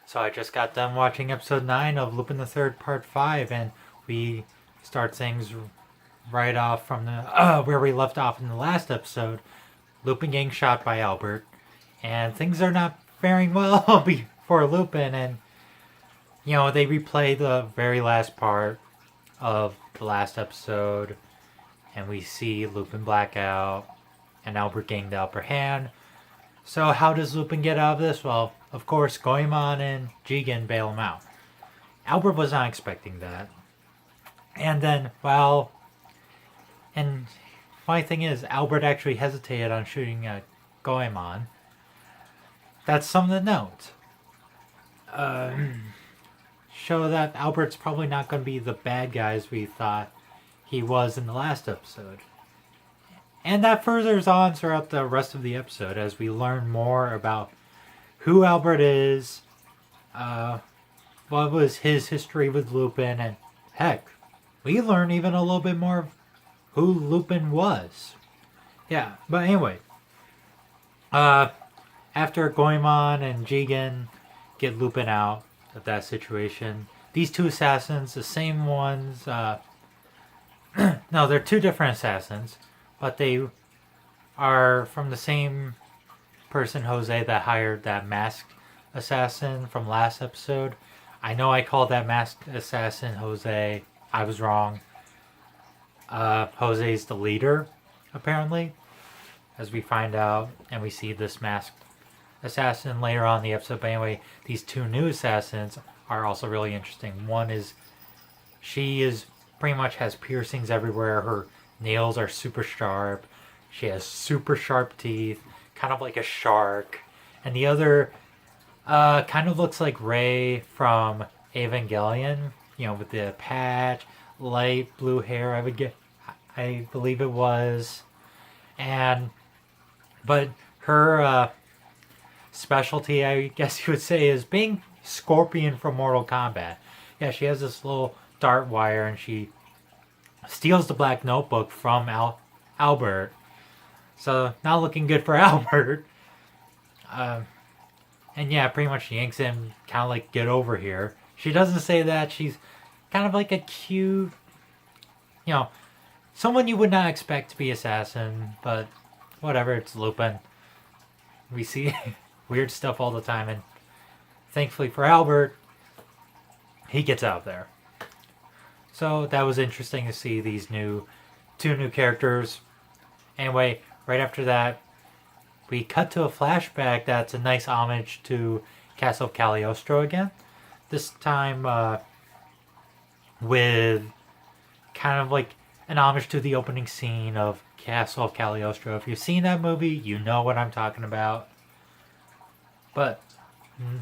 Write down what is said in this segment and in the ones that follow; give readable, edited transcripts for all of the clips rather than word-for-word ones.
So I just got done watching episode 9 of Lupin the Third Part 5, and we start things right off from the where we left off in the last episode. Lupin getting shot by Albert, and things are not faring well for Lupin, and they replay the very last part of the last episode, and we see Lupin blackout and Albert getting the upper hand. So how does Lupin get out of this? Well, of course, Goemon and Jigen bail him out. Albert was not expecting that. And then, and funny thing is, Albert actually hesitated on shooting Goemon. That's something to note. Show that Albert's probably not going to be the bad guy as we thought he was in the last episode. And that furthers on throughout the rest of the episode as we learn more about who Albert is, what was his history with Lupin, and heck, we learn even a little bit more of who Lupin was. Yeah, but anyway, after Goemon and Jigen get Lupin out of that situation, these two assassins, the same ones, no, they're two different assassins, but they are from the same person, Jose, that hired that masked assassin from last episode. I know I called that masked assassin Jose. I was wrong. Jose's the leader, apparently, as we find out, and we see this masked assassin later on in the episode. But anyway, these two new assassins are also really interesting. One is, she is pretty much has piercings everywhere. Her nails are super sharp. She has super sharp teeth, kind of like a shark. And the other kind of looks like Rey from Evangelion, with the patch, light blue hair, I believe it was. But her specialty, I guess you would say, is being Scorpion from Mortal Kombat. Yeah, she has this little dart wire, and she steals the black notebook from Albert. So, not looking good for Albert. And yeah, pretty much she yanks him, kind of like, get over here. She doesn't say that. She's kind of like a cute, someone you would not expect to be assassin, but whatever, it's Lupin. We see weird stuff all the time, and thankfully for Albert, he gets out there. So that was interesting to see these two new characters. Anyway, right after that, we cut to a flashback that's a nice homage to Castle of Cagliostro again. This time with kind of like an homage to the opening scene of Castle of Cagliostro. If you've seen that movie, you know what I'm talking about. But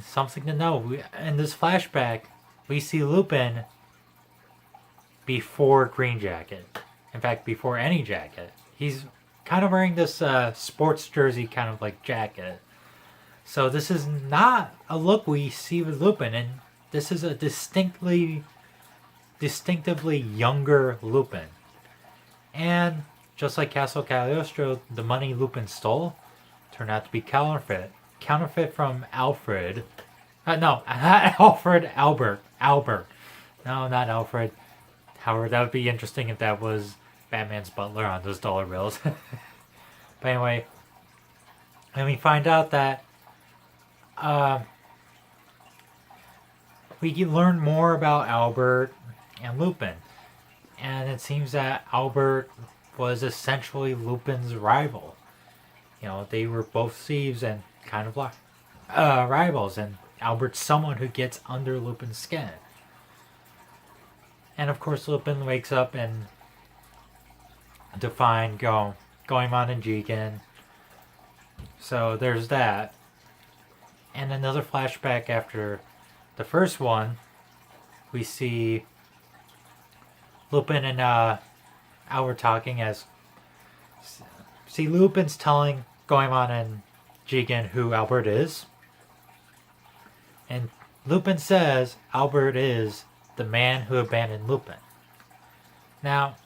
something to know, in this flashback, we see Lupin before Green Jacket. In fact, before any jacket. He's kind of wearing this sports jersey kind of like jacket. So this is not a look we see with Lupin, and this is a distinctively younger Lupin. And just like Castle Cagliostro, the money Lupin stole turned out to be counterfeit. Counterfeit from Alfred. No, not Alfred, Albert. Albert. No, not Alfred. Howard, that would be interesting if that was Batman's butler on those dollar bills. But anyway, and we find out that we learn more about Albert and Lupin. And it seems that Albert was essentially Lupin's rival. They were both thieves and kind of like rivals, and Albert's someone who gets under Lupin's skin. And of course, Lupin wakes up and to find Goemon and Jigen. So there's that. And another flashback after the first one, we see Lupin and Albert talking as... See, Lupin's telling Goemon and Jigen who Albert is. And Lupin says Albert is the man who abandoned Lupin. Now,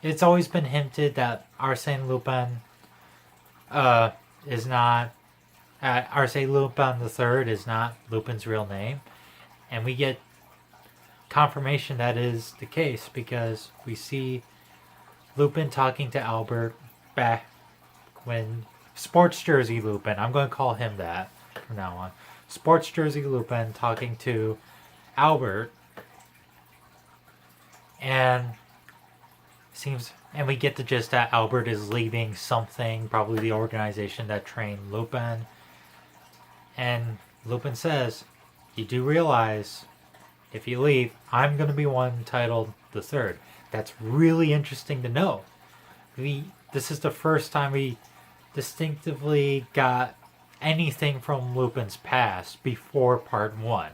it's always been hinted that Arsène Lupin is not Arsène Lupin III is not Lupin's real name, and we get confirmation that is the case because we see Lupin talking to Albert back when Sports Jersey Lupin, I'm going to call him that from now on. Sports Jersey Lupin talking to Albert, and we get the gist that Albert is leaving something, probably the organization that trained Lupin. And Lupin says, "You do realize, if you leave, I'm going to be one titled the Third." That's really interesting to know. This is the first time we distinctively got anything from Lupin's past before part 1.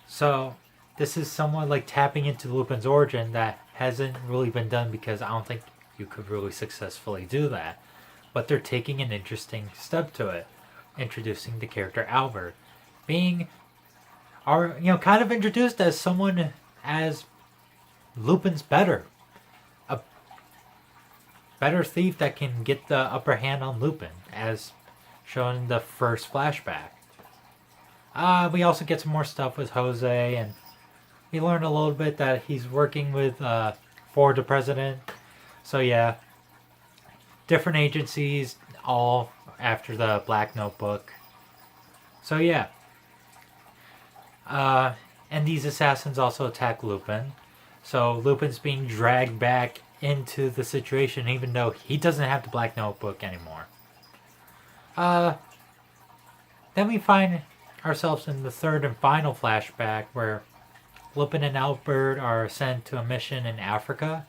So this is somewhat like tapping into Lupin's origin that hasn't really been done because I don't think you could really successfully do that. But they're taking an interesting step to it, introducing the character Albert, being kind of introduced as someone as Lupin's better. A better thief that can get the upper hand on Lupin, as shown in the first flashback. We also get some more stuff with Jose, and we learn a little bit that he's working with for the president. So yeah, different agencies, all after the Black Notebook. So yeah. And these assassins also attack Lupin. So Lupin's being dragged back into the situation even though he doesn't have the Black Notebook anymore. Then we find ourselves in the third and final flashback where Lupin and Albert are sent to a mission in Africa.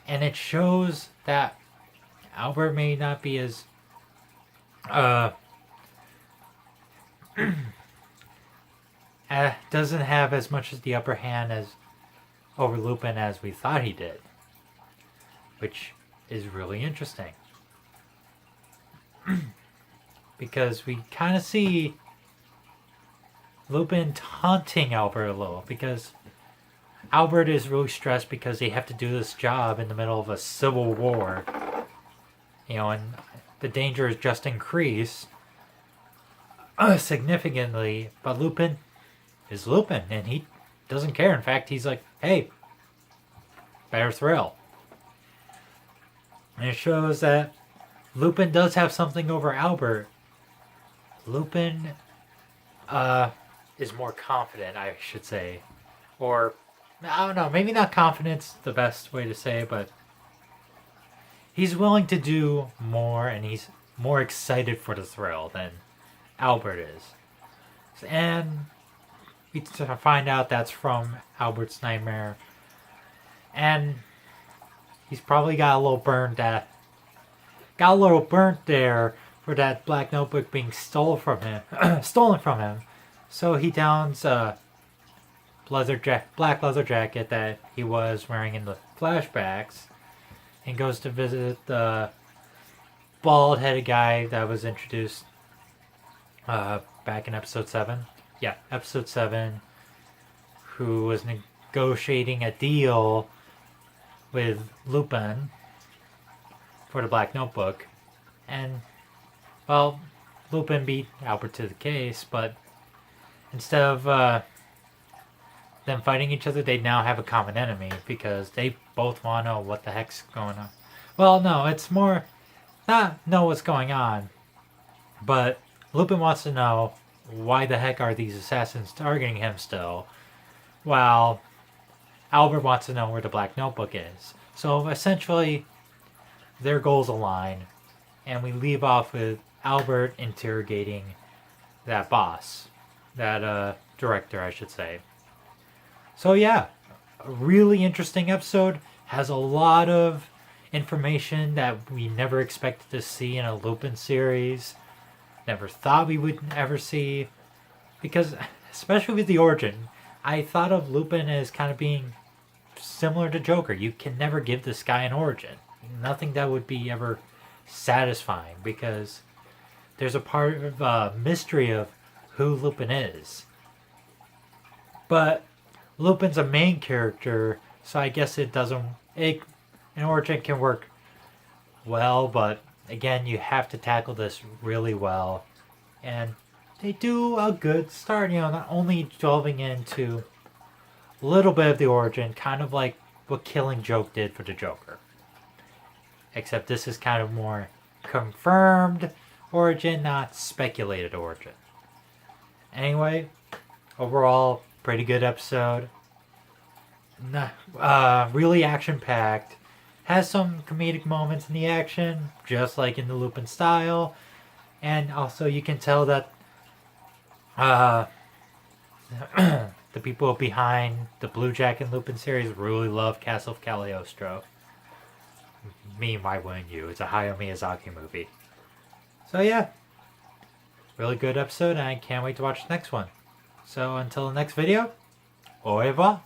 And it shows that Albert may not be as doesn't have as much as the upper hand as over Lupin as we thought he did, which is really interesting because we kind of see Lupin taunting Albert a little because Albert is really stressed because they have to do this job in the middle of a civil war, and the danger has just increased significantly, but Lupin is Lupin, and he doesn't care. In fact, he's like, hey, better thrill. And it shows that Lupin does have something over Albert. Lupin is more confident, I should say. Or, I don't know, maybe not confident's the best way to say, but he's willing to do more, and he's more excited for the thrill than Albert is. And we find out that's from Albert's nightmare. And he's probably got a little burnt there for that Black Notebook being stolen from him. So he downs a black leather jacket that he was wearing in the flashbacks and goes to visit the bald-headed guy that was introduced back in episode 7. Yeah, episode 7, who was negotiating a deal with Lupin for the Black Notebook. And, well, Lupin beat Albert to the case, but instead of them fighting each other, they now have a common enemy because they both want to know what the heck's going on. Well, no, it's more not know what's going on, but Lupin wants to know why the heck are these assassins targeting him still, while Albert wants to know where the Black Notebook is. So essentially, their goals align, and we leave off with Albert interrogating that boss, that director, I should say. So yeah, a really interesting episode, has a lot of information that we never expected to see in a Lupin series. Never thought we would ever see, because especially with the origin, I thought of Lupin as kind of being similar to Joker. You can never give this guy an origin. Nothing that would be ever satisfying because there's a part of mystery of who Lupin is. But Lupin's a main character, so I guess an origin can work well, but again, you have to tackle this really well. And they do a good start, not only delving into a little bit of the origin, kind of like what Killing Joke did for the Joker. Except this is kind of more confirmed origin, not speculated origin. Anyway, overall, pretty good episode. Really action-packed. Has some comedic moments in the action, just like in the Lupin style. And also you can tell that the people behind the Blue Jacket Lupin series really love Castle of Cagliostro. Me, why wouldn't you? It's a Hayao Miyazaki movie. So yeah, really good episode, and I can't wait to watch the next one. So until the next video, au revoir.